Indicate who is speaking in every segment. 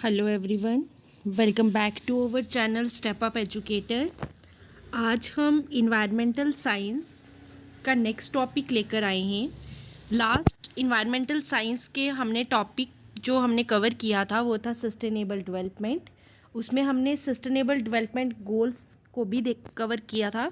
Speaker 1: Hello everyone, welcome back to our channel step up educator. आज हम environmental science का next topic लेकर आए हैं। लास्ट इन्वायरमेंटल साइंस के हमने टॉपिक जो हमने कवर किया था वो था सस्टेनेबल डेवलपमेंट। उसमें हमने सस्टेनेबल डेवलपमेंट गोल्स को भी कवर किया था।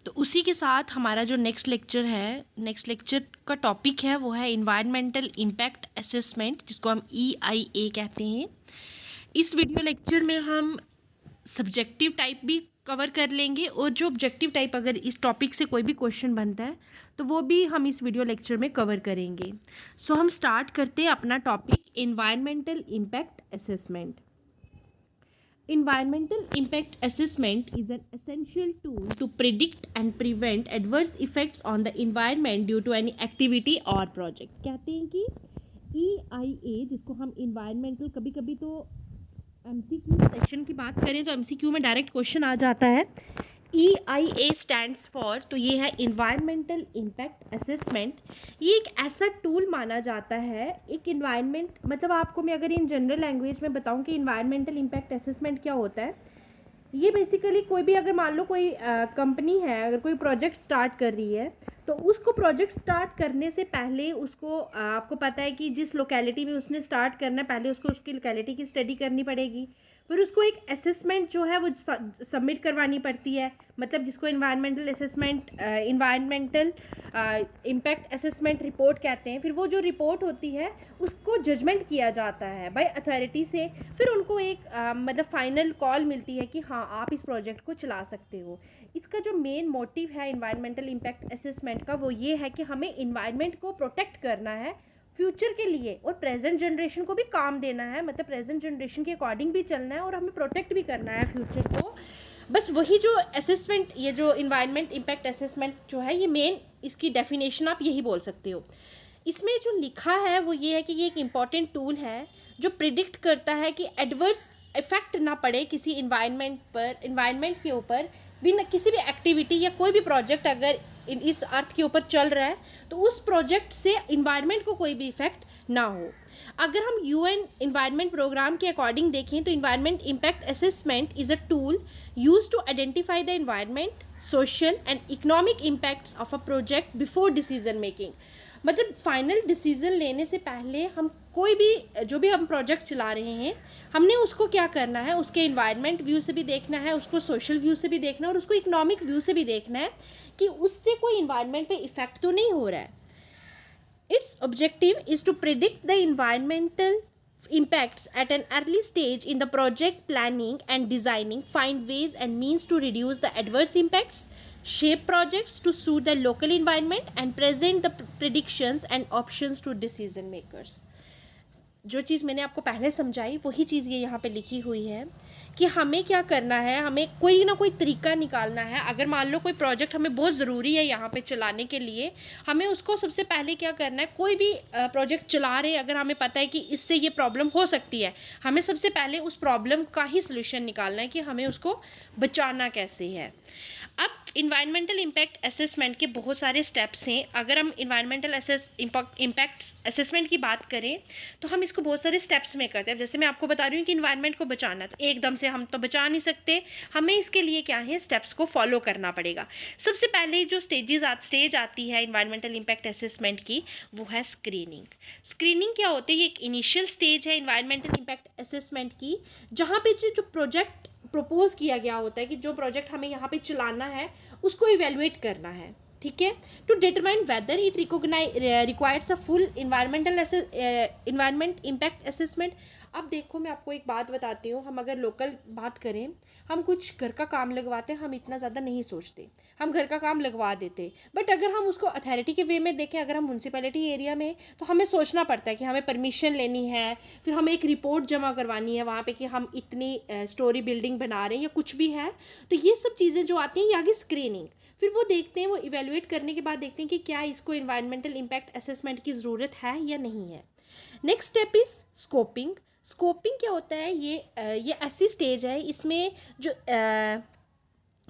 Speaker 1: तो उसी के साथ हमारा जो नेक्स्ट लेक्चर का टॉपिक है वो है इन्वायरमेंटल इम्पैक्ट असेसमेंट, जिसको हम EIA कहते हैं। इस वीडियो लेक्चर में हम सब्जेक्टिव टाइप भी कवर कर लेंगे और जो ऑब्जेक्टिव टाइप अगर इस टॉपिक से कोई भी क्वेश्चन बनता है तो वो भी हम इस वीडियो लेक्चर में कवर करेंगे। सो हम स्टार्ट करते हैं अपना topic environmental impact assessment. Environmental impact assessment is an essential tool to predict and prevent adverse effects on the environment due to any activity or project। कहते हैं कि EIA, जिसको हम environmental, कभी कभी तो MCQ सेक्शन की बात करें तो MCQ में डायरेक्ट क्वेश्चन आ जाता है। EIA स्टैंड्स फॉर, तो ये है इन्वायरमेंटल इम्पैक्ट असेसमेंट। ये एक ऐसा टूल माना जाता है, एक इन्वायरमेंट, मतलब आपको मैं अगर इन जनरल लैंग्वेज में बताऊं कि इन्वायरमेंटल इम्पैक्ट असेसमेंट क्या होता है, ये बेसिकली कोई भी, अगर मान लो कोई कंपनी है, अगर कोई प्रोजेक्ट स्टार्ट कर रही है तो उसको प्रोजेक्ट स्टार्ट करने से पहले उसको आपको पता है कि जिस लोकेलिटी में उसने स्टार्ट करना है, पहले उसको उसकी लोकेलिटी की स्टडी करनी पड़ेगी। फिर उसको एक असेसमेंट जो है वो सबमिट करवानी पड़ती है, मतलब जिसको इन्वायरमेंटल इम्पैक्ट असेसमेंट रिपोर्ट कहते हैं। फिर वो जो रिपोर्ट होती है उसको जजमेंट किया जाता है बाय अथॉरिटी से। फिर उनको एक मतलब फाइनल कॉल मिलती है कि हाँ, आप इस प्रोजेक्ट को चला सकते हो। इसका जो मेन मोटिव है इन्वायरमेंटल इम्पैक्ट असेसमेंट का वो ये है कि हमें इन्वायरमेंट को प्रोटेक्ट करना है फ्यूचर के लिए, और प्रेजेंट जनरेशन को भी काम देना है, मतलब प्रेजेंट जनरेशन के अकॉर्डिंग भी चलना है और हमें प्रोटेक्ट भी करना है फ्यूचर को। बस वही जो असेसमेंट, ये जो इन्वायरमेंट इम्पैक्ट असेसमेंट जो है, ये मेन इसकी डेफिनेशन आप यही बोल सकते हो। इसमें जो लिखा है वो ये है कि ये एक इम्पॉर्टेंट टूल है जो प्रिडिक्ट करता है कि एडवर्स इफेक्ट ना पड़े किसी इन्वायरमेंट के ऊपर, बिना किसी भी एक्टिविटी या कोई भी प्रोजेक्ट अगर इस अर्थ के ऊपर चल रहा है तो उस प्रोजेक्ट से इन्वायरमेंट को कोई भी इफेक्ट ना हो। अगर हम UN इन्वायरमेंट प्रोग्राम के अकॉर्डिंग देखें तो environment impact assessment is a tool use to identify the environment, social and economic impacts of a project before decision making. मतलब फाइनल डिसीजन लेने से पहले हम कोई भी जो भी हम प्रोजेक्ट चला रहे हैं, हमने उसको क्या करना है, उसके इन्वायरमेंट व्यू से भी देखना है, उसको सोशल व्यू से भी देखना है और उसको इकोनॉमिक व्यू से भी देखना है कि उससे कोई इन्वायरमेंट पे इफेक्ट तो नहीं हो रहा है। Its objective is to predict the environmental impacts at an early stage in the project planning and designing, find ways and means to reduce the adverse impacts, shape projects to suit the local environment, and present the predictions and options to decision makers। जो चीज़ मैंने आपको पहले समझाई वही चीज़ ये यहाँ पे लिखी हुई है कि हमें क्या करना है, हमें कोई ना कोई तरीका निकालना है। अगर मान लो कोई प्रोजेक्ट हमें बहुत ज़रूरी है यहाँ पे चलाने के लिए, हमें उसको सबसे पहले क्या करना है, कोई भी प्रोजेक्ट चला रहे अगर हमें पता है कि इससे ये प्रॉब्लम हो सकती है, हमें सबसे पहले उस प्रॉब्लम का ही सोल्यूशन निकालना है कि हमें उसको बचाना कैसे है। अब इन्वायरमेंटल इम्पैक्ट असेसमेंट के बहुत सारे स्टेप्स हैं। अगर हम इन्वायरमेंटल इम्पैक्ट असेसमेंट की बात करें तो हम इसको बहुत सारे स्टेप्स में करते हैं। जैसे मैं आपको बता रही हूँ कि इन्वायरमेंट को बचाना, तो एकदम से हम तो बचा नहीं सकते, हमें इसके लिए क्या है, स्टेप्स को फॉलो करना पड़ेगा। सबसे पहले जो स्टेज आती है इन्वायरमेंटल इम्पैक्ट असेसमेंट की, वो है स्क्रीनिंग। स्क्रीनिंग क्या होती है, ये एक इनिशियल स्टेज है इन्वायरमेंटल इम्पैक्ट असेसमेंट की, जहाँ पे जो प्रोजेक्ट प्रपोज किया गया होता है कि जो प्रोजेक्ट हमें यहाँ पे चलाना है उसको इवेलुएट करना है, ठीक है, to determine whether it requires a full environment impact assessment. अब देखो, मैं आपको एक बात बताती हूँ, हम अगर लोकल बात करें, हम कुछ घर का काम लगवाते हैं, हम इतना ज़्यादा नहीं सोचते, हम घर का काम लगवा देते। बट अगर हम उसको अथॉरिटी के वे में देखें, अगर हम म्यूनसिपैलिटी एरिया में, तो हमें सोचना पड़ता है कि हमें परमिशन लेनी है, फिर हमें एक रिपोर्ट जमा करवानी है वहाँ पे कि हम इतनी स्टोरी बिल्डिंग बना रहे हैं या कुछ भी है। तो ये सब चीज़ें जो आती हैं, ये आगे स्क्रीनिंग, फिर वो देखते हैं, वो इवेलुएट करने के बाद देखते हैं कि क्या इसको इन्वायरमेंटल इम्पैक्ट असेसमेंट की ज़रूरत है या नहीं है। Next step is scoping. Scoping क्या होता है, ये ऐसी स्टेज है, इसमें जो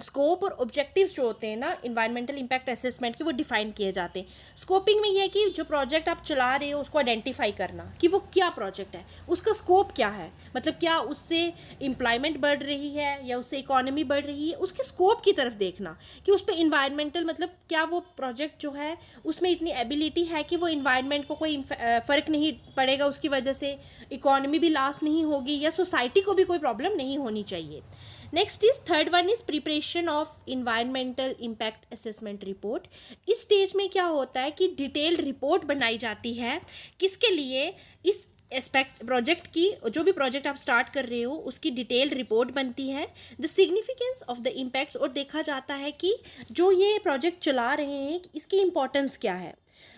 Speaker 1: स्कोप और ऑब्जेक्टिव्स जो होते हैं ना इन्वायरमेंटल इम्पैक्ट असेसमेंट के, वो डिफाइन किए जाते हैं। स्कोपिंग में ये है कि जो प्रोजेक्ट आप चला रहे हो उसको आइडेंटिफाई करना कि वो क्या प्रोजेक्ट है, उसका स्कोप क्या है, मतलब क्या उससे एम्प्लॉयमेंट बढ़ रही है या उससे इकोनॉमी बढ़ रही है, उसके स्कोप की तरफ देखना कि उस पर इन्वायरमेंटल मतलब क्या वो प्रोजेक्ट जो है उसमें इतनी एबिलिटी है कि वो इन्वायरमेंट को कोई फ़र्क नहीं पड़ेगा, उसकी वजह से इकोनॉमी भी लॉस नहीं होगी या सोसाइटी को भी कोई प्रॉब्लम नहीं होनी चाहिए। Next is third one is preparation of environmental impact assessment report. इस स्टेज में क्या होता है कि डिटेल्ड रिपोर्ट बनाई जाती है, किसके लिए, इस एस्पेक्ट प्रोजेक्ट की, जो भी प्रोजेक्ट आप स्टार्ट कर रहे हो उसकी डिटेल्ड रिपोर्ट बनती है, the significance of the impacts, और देखा जाता है कि जो ये प्रोजेक्ट चला रहे हैं इसकी इंपॉर्टेंस क्या है।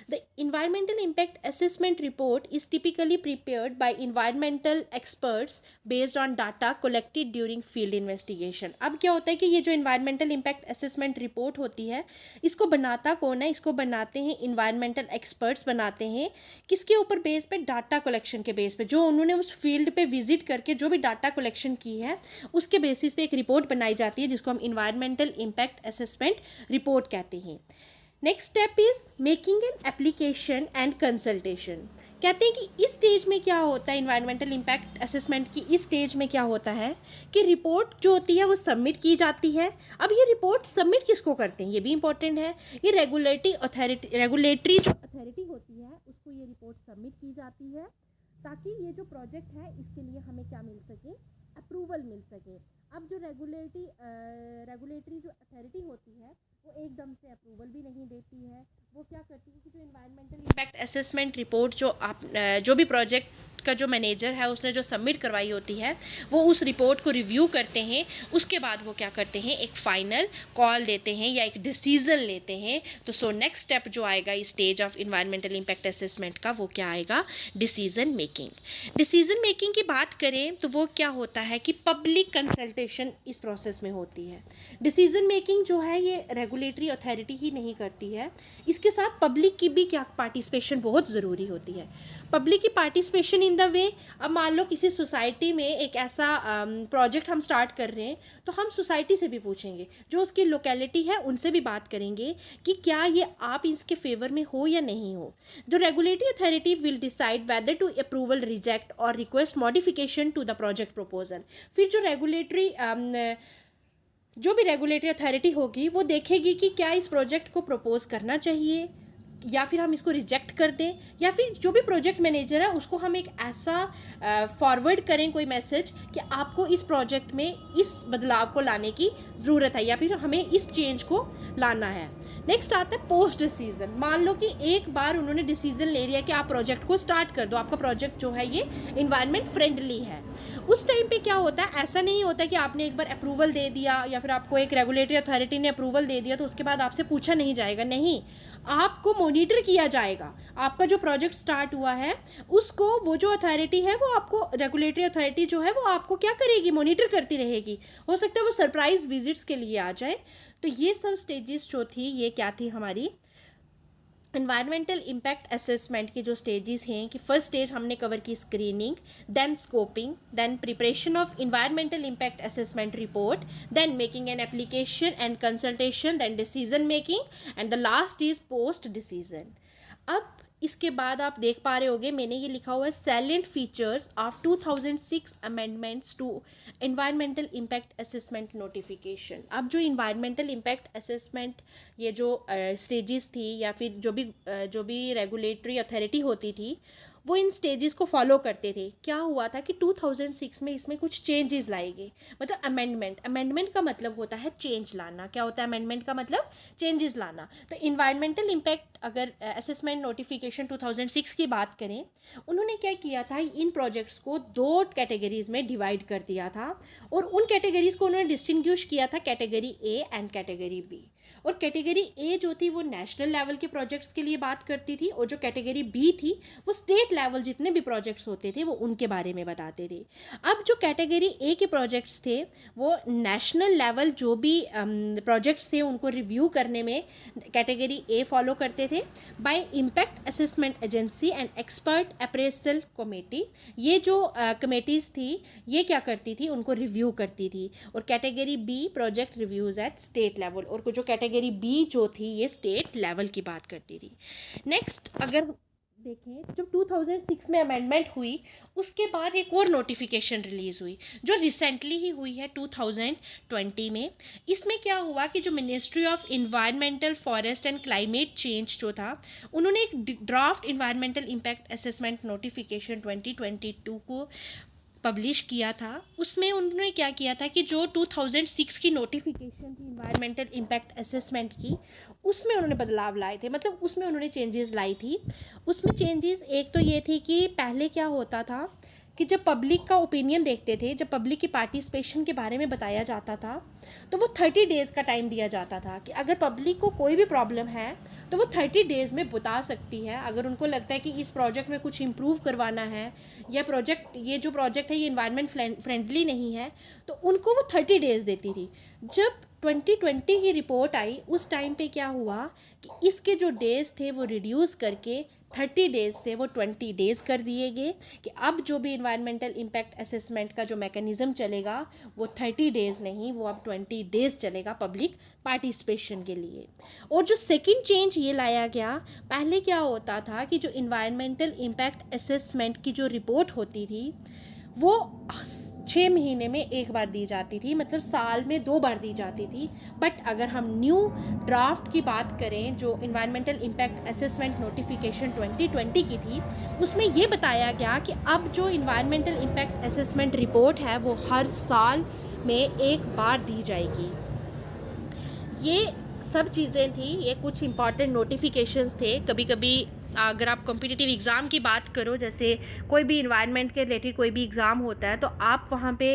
Speaker 1: The environmental impact assessment report is typically prepared by environmental experts based on data collected during field investigation. अब क्या होता है कि ये जो environmental impact assessment report होती है इसको बनाता कौन है, इसको बनाते हैं environmental experts बनाते हैं। किसके ऊपर बेस पे, डाटा कलेक्शन के बेस पे, जो उन्होंने उस फील्ड पे विजिट करके जो भी डाटा कलेक्शन की है उसके बेसिस पे एक रिपोर्ट बनाई जाती है जिसको हम environmental impact assessment report कहते हैं। Next step is making an application and consultation. कहते हैं कि इस स्टेज में क्या होता है, इन्वायरमेंटल इम्पैक्ट असेसमेंट की इस स्टेज में क्या होता है कि रिपोर्ट जो होती है वो सबमिट की जाती है। अब ये रिपोर्ट सबमिट किसको करते हैं ये भी इंपॉर्टेंट है, ये रेगुलेटरी जो अथॉरिटी होती है उसको ये रिपोर्ट सबमिट की जाती है ताकि ये जो प्रोजेक्ट है इसके लिए हमें क्या मिल सके, अप्रूवल मिल सके। अब जो रेगुलेटरी जो अथॉरिटी होती है वो एकदम से अप्रूवल भी नहीं देती है, वो क्या करती है कि जो इन्वायरमेंटल इम्पैक्ट असेसमेंट रिपोर्ट जो भी प्रोजेक्ट का जो मैनेजर है उसने जो सबमिट करवाई होती है वो उस रिपोर्ट को रिव्यू करते हैं, उसके बाद वो क्या करते हैं, एक फाइनल कॉल देते हैं या एक डिसीजन लेते हैं। तो नेक्स्ट स्टेप जो आएगा इस stage of environmental impact assessment का वो क्या आएगा, डिसीजन मेकिंग। डिसीजन मेकिंग की बात करें तो वो क्या होता है कि पब्लिक कंसल्टेशन इस प्रोसेस में होती है। डिसीजन मेकिंग जो है ये रेगुलेटरी अथॉरिटी ही नहीं करती है, इसके साथ पब्लिक की भी क्या पार्टिसिपेशन बहुत ज़रूरी होती है। पब्लिक की पार्टिसिपेशन इन द वे, अब मान लो किसी सोसाइटी में एक ऐसा प्रोजेक्ट हम स्टार्ट कर रहे हैं तो हम सोसाइटी से भी पूछेंगे, जो उसकी लोकेलिटी है उनसे भी बात करेंगे कि क्या ये आप इसके फेवर में हो या नहीं हो। The regulatory authority will decide whether to approval, reject और request modification to the project proposal. फिर जो भी रेगुलेटरी अथॉरिटी होगी वो देखेगी कि क्या इस प्रोजेक्ट को प्रपोज करना चाहिए या फिर हम इसको रिजेक्ट कर दें, या फिर जो भी प्रोजेक्ट मैनेजर है उसको हम एक ऐसा फॉरवर्ड करें कोई मैसेज कि आपको इस प्रोजेक्ट में इस बदलाव को लाने की ज़रूरत है या फिर हमें इस चेंज को लाना है। नेक्स्ट आता है पोस्ट डिसीजन। मान लो कि एक बार उन्होंने डिसीजन ले लिया कि आप प्रोजेक्ट को स्टार्ट कर दो, आपका प्रोजेक्ट जो है ये इन्वायरमेंट फ्रेंडली है। उस टाइम पे क्या होता है, ऐसा नहीं होता कि आपने एक बार अप्रूवल दे दिया या फिर आपको एक रेगुलेटरी अथॉरिटी ने अप्रूवल दे दिया तो उसके बाद आपसे पूछा नहीं जाएगा, नहीं, आपको मॉनिटर किया जाएगा। आपका जो प्रोजेक्ट स्टार्ट हुआ है उसको वो जो अथॉरिटी है वो आपको, रेगुलेटरी अथॉरिटी जो है वो आपको क्या करेगी, मॉनिटर करती रहेगी। हो सकता है वो सरप्राइज विजिट्स के लिए आ जाए। तो ये सब स्टेजेस जो थी ये क्या थी, हमारी इन्वायरमेंटल इम्पैक्ट असेसमेंट की जो स्टेजेस हैं कि फर्स्ट स्टेज हमने कवर की screening, then scoping, then preparation of environmental impact assessment report, then making an application and consultation, then decision making and the last is post decision. अब इसके बाद आप देख पा रहे होगे मैंने ये लिखा हुआ है salient features of 2006 amendments to environmental impact assessment notification. अब जो इन्वायरमेंटल इम्पैक्ट असेसमेंट ये जो स्टेजेस थी या फिर जो भी रेगुलेटरी अथॉरिटी होती थी वो इन स्टेजेस को फॉलो करते थे। क्या हुआ था कि 2006 में इसमें कुछ चेंजेस लाए गए, मतलब अमेंडमेंट का मतलब होता है चेंज लाना। क्या होता है अमेंडमेंट का मतलब, चेंजेस लाना। तो इन्वायरमेंटल इम्पैक्ट अगर असेसमेंट नोटिफिकेशन 2006 की बात करें, उन्होंने क्या किया था, इन प्रोजेक्ट्स को 2 कैटेगरीज में डिवाइड कर दिया था और उन कैटेगरीज को उन्होंने डिस्टिंग्विश किया था, category A and category B. और कैटेगरी ए जो थी वो नेशनल लेवल के प्रोजेक्ट्स के लिए बात करती थी और जो कैटेगरी बी थी वो स्टेट स्टेट लेवल जितने भी प्रोजेक्ट्स होते थे वो उनके बारे में बताते थे। अब जो कैटेगरी ए के प्रोजेक्ट्स थे वो नेशनल लेवल जो भी प्रोजेक्ट्स थे उनको रिव्यू करने में कैटेगरी ए फॉलो करते थे by impact assessment agency and expert appraisal committee. ये जो कमेटीज़ थी ये क्या करती थी, उनको रिव्यू करती थी। और category B project reviews at state level, और जो कैटेगरी बी जो थी ये स्टेट लेवल की बात करती थी। नेक्स्ट अगर देखें, जब 2006 में अमेंडमेंट हुई उसके बाद एक और नोटिफिकेशन रिलीज़ हुई जो रिसेंटली ही हुई है 2020 में। इसमें क्या हुआ कि जो ministry of environmental forest and climate change जो था उन्होंने एक draft environmental impact assessment notification 2022 को पब्लिश किया था। उसमें उन्होंने क्या किया था कि जो 2006 की नोटिफिकेशन थी इन्वायरमेंटल इम्पैक्ट असेसमेंट की उसमें उन्होंने बदलाव लाए थे, मतलब उसमें उन्होंने चेंजेस लाई थी। उसमें चेंजेस एक तो ये थी कि पहले क्या होता था कि जब पब्लिक का ओपिनियन देखते थे, जब पब्लिक की पार्टिसिपेशन के बारे में बताया जाता था तो वो 30 डेज़ का टाइम दिया जाता था कि अगर पब्लिक को कोई भी प्रॉब्लम है तो वो 30 डेज़ में बता सकती है। अगर उनको लगता है कि इस प्रोजेक्ट में कुछ इम्प्रूव करवाना है या ये जो प्रोजेक्ट है ये इन्वायरमेंट फ्रेंडली नहीं है तो उनको वो 30 डेज़ देती थी। जब 2020 की रिपोर्ट आई उस टाइम पे क्या हुआ कि इसके जो डेज़ थे वो रिड्यूस करके 30 डेज़ से वो 20 डेज़ कर दिए गए कि अब जो भी इन्वायरमेंटल इम्पैक्ट असेसमेंट का जो मैकेनिज़्म चलेगा वो 30 डेज़ नहीं, वो अब 20 डेज़ चलेगा पब्लिक पार्टिसिपेशन के लिए। और जो सेकंड चेंज ये लाया गया, पहले क्या होता था कि जो इन्वायरमेंटल इम्पैक्ट असेसमेंट की जो रिपोर्ट होती थी वो 6 महीने में एक बार दी जाती थी, मतलब साल में 2 बार दी जाती थी। बट अगर हम न्यू ड्राफ्ट की बात करें जो इन्वायरमेंटल इम्पैक्ट असेसमेंट नोटिफिकेशन 2020 की थी उसमें ये बताया गया कि अब जो इन्वायरमेंटल इम्पैक्ट असेसमेंट रिपोर्ट है वो हर साल में एक बार दी जाएगी। ये सब चीज़ें थी, ये कुछ इम्पॉर्टेंट नोटिफिकेशंस थे। कभी कभी अगर आप कॉम्पिटिटिव एग्ज़ाम की बात करो, जैसे कोई भी इन्वायरमेंट के रिलेटेड कोई भी एग्ज़ाम होता है तो आप वहाँ पे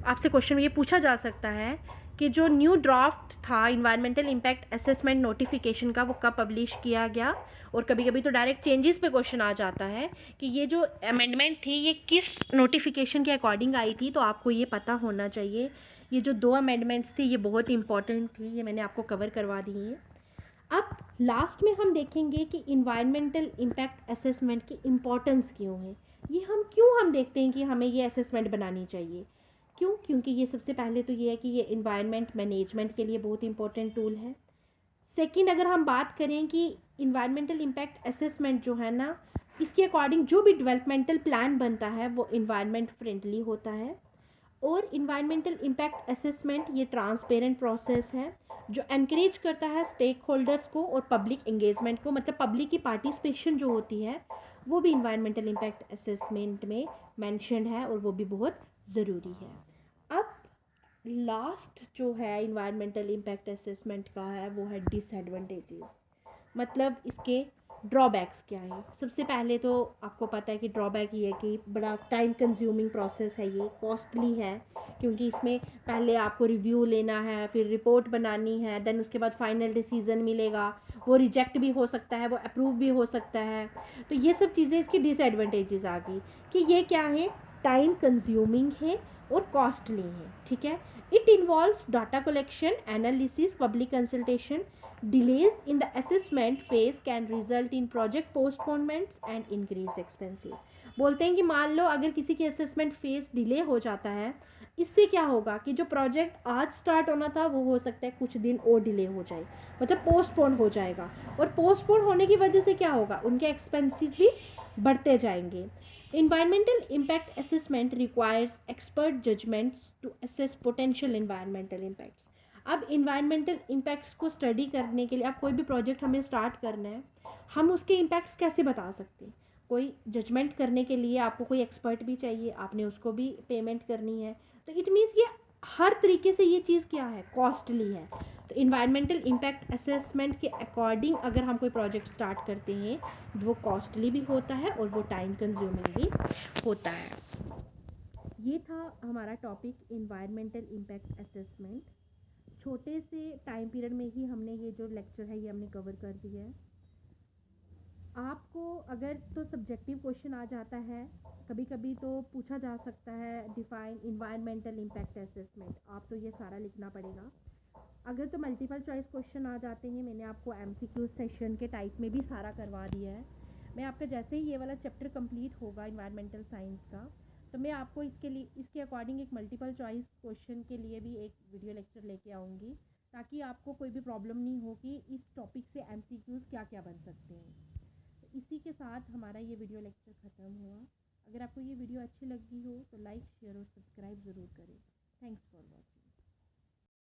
Speaker 1: आपसे क्वेश्चन ये पूछा जा सकता है कि जो न्यू ड्राफ्ट था इन्वायरमेंटल इम्पैक्ट असेसमेंट नोटिफिकेशन का वो कब पब्लिश किया गया। और कभी कभी तो डायरेक्ट चेंजेस पे क्वेश्चन आ जाता है कि ये जो अमेंडमेंट थी ये किस नोटिफिकेशन के अकॉर्डिंग आई थी, तो आपको ये पता होना चाहिए। ये जो 2 अमेंडमेंट्स थी ये बहुत इंपॉर्टेंट थी, ये मैंने आपको कवर करवा दी है। अब लास्ट में हम देखेंगे कि इन्वायरमेंटल इम्पैक्ट असेसमेंट की इम्पोर्टेंस क्यों है। ये हम देखते हैं कि हमें ये असेसमेंट बनानी चाहिए। क्यों? क्योंकि ये सबसे पहले तो ये है कि ये इन्वायरमेंट मैनेजमेंट के लिए बहुत इंपॉर्टेंट टूल है। सेकंड, अगर हम बात करें कि इन्वायरमेंटल इम्पैक्ट असेसमेंट जो है ना, इसके अकॉर्डिंग जो भी डेवलपमेंटल प्लान बनता है वो इन्वायरमेंट फ्रेंडली होता है। और इन्वायरमेंटल इम्पैक्ट असेसमेंट ये ट्रांसपेरेंट प्रोसेस है जो एनकरेज करता है स्टेक होल्डर्स को और पब्लिक एंगेजमेंट को, मतलब पब्लिक की पार्टिसिपेशन जो होती है वो भी इन्वायरमेंटल इम्पैक्ट असेसमेंट में मेंशन्ड है और वो भी बहुत ज़रूरी है। अब लास्ट जो है इन्वायरमेंटल इम्पैक्ट असेसमेंट का है वो है डिसएडवांटेजेस, मतलब इसके ड्रॉबैक्स क्या है। सबसे पहले तो आपको पता है कि ड्रॉबैक ये है कि बड़ा टाइम कंज्यूमिंग प्रोसेस है, ये कॉस्टली है क्योंकि इसमें पहले आपको रिव्यू लेना है, फिर रिपोर्ट बनानी है, देन उसके बाद फाइनल डिसीजन मिलेगा, वो रिजेक्ट भी हो सकता है, वो अप्रूव भी हो सकता है। तो ये सब चीज़ें इसकी डिसएडवांटेजेस आ गई कि ये क्या है, टाइम कंज्यूमिंग है और कॉस्टली है। ठीक है, it involves data collection, analysis, public consultation. Delays in the assessment phase can result in project postponements and increased expenses। बोलते हैं कि मान लो अगर किसी की असेसमेंट फेज डिले हो जाता है, इससे क्या होगा कि जो प्रोजेक्ट आज स्टार्ट होना था वो हो सकता है कुछ दिन और डिले हो जाए, मतलब पोस्टपोन हो जाएगा। और पोस्टपोन होने की वजह से क्या होगा, उनके एक्सपेंसेस भी बढ़ते जाएंगे। Environmental impact assessment requires expert judgments to assess potential environmental impacts। अब इन्वायरमेंटल इम्पैक्ट्स को स्टडी करने के लिए, अब कोई भी प्रोजेक्ट हमें स्टार्ट करना है, हम उसके इम्पैक्ट्स कैसे बता सकते हैं। कोई जजमेंट करने के लिए आपको कोई एक्सपर्ट भी चाहिए, आपने उसको भी पेमेंट करनी है, तो इट मीन्स ये हर तरीके से ये चीज़ क्या है, कॉस्टली है। तो इन्वायरमेंटल इम्पैक्ट असेसमेंट के अकॉर्डिंग अगर हम कोई प्रोजेक्ट स्टार्ट करते हैं वो कॉस्टली भी होता है और वो टाइम कंज्यूमिंग भी होता है। ये था हमारा टॉपिक इन्वायरमेंटल इम्पैक्ट असेसमेंट। छोटे से टाइम पीरियड में ही हमने ये जो लेक्चर है ये हमने कवर कर दिया है। आपको अगर तो सब्जेक्टिव क्वेश्चन आ जाता है, कभी कभी तो पूछा जा सकता है डिफाइन इन्वायरमेंटल इम्पैक्ट असेसमेंट, आप तो ये सारा लिखना पड़ेगा। अगर तो मल्टीपल चॉइस क्वेश्चन आ जाते हैं, मैंने आपको एमसीक्यू सेशन के टाइप में भी सारा करवा दिया है। मैं आपका जैसे ही ये वाला चैप्टर कंप्लीट होगा इन्वायरमेंटल साइंस का, तो मैं आपको इसके अकॉर्डिंग एक मल्टीपल चॉइस क्वेश्चन के लिए भी एक वीडियो लेक्चर लेके आऊँगी, ताकि आपको कोई भी प्रॉब्लम नहीं हो कि इस टॉपिक से एमसीक्यूज़ क्या क्या बन सकते हैं। तो इसी के साथ हमारा ये वीडियो लेक्चर ख़त्म हुआ। अगर आपको ये वीडियो अच्छी लगी हो तो लाइक शेयर और सब्सक्राइब ज़रूर करें। Thanks for watching.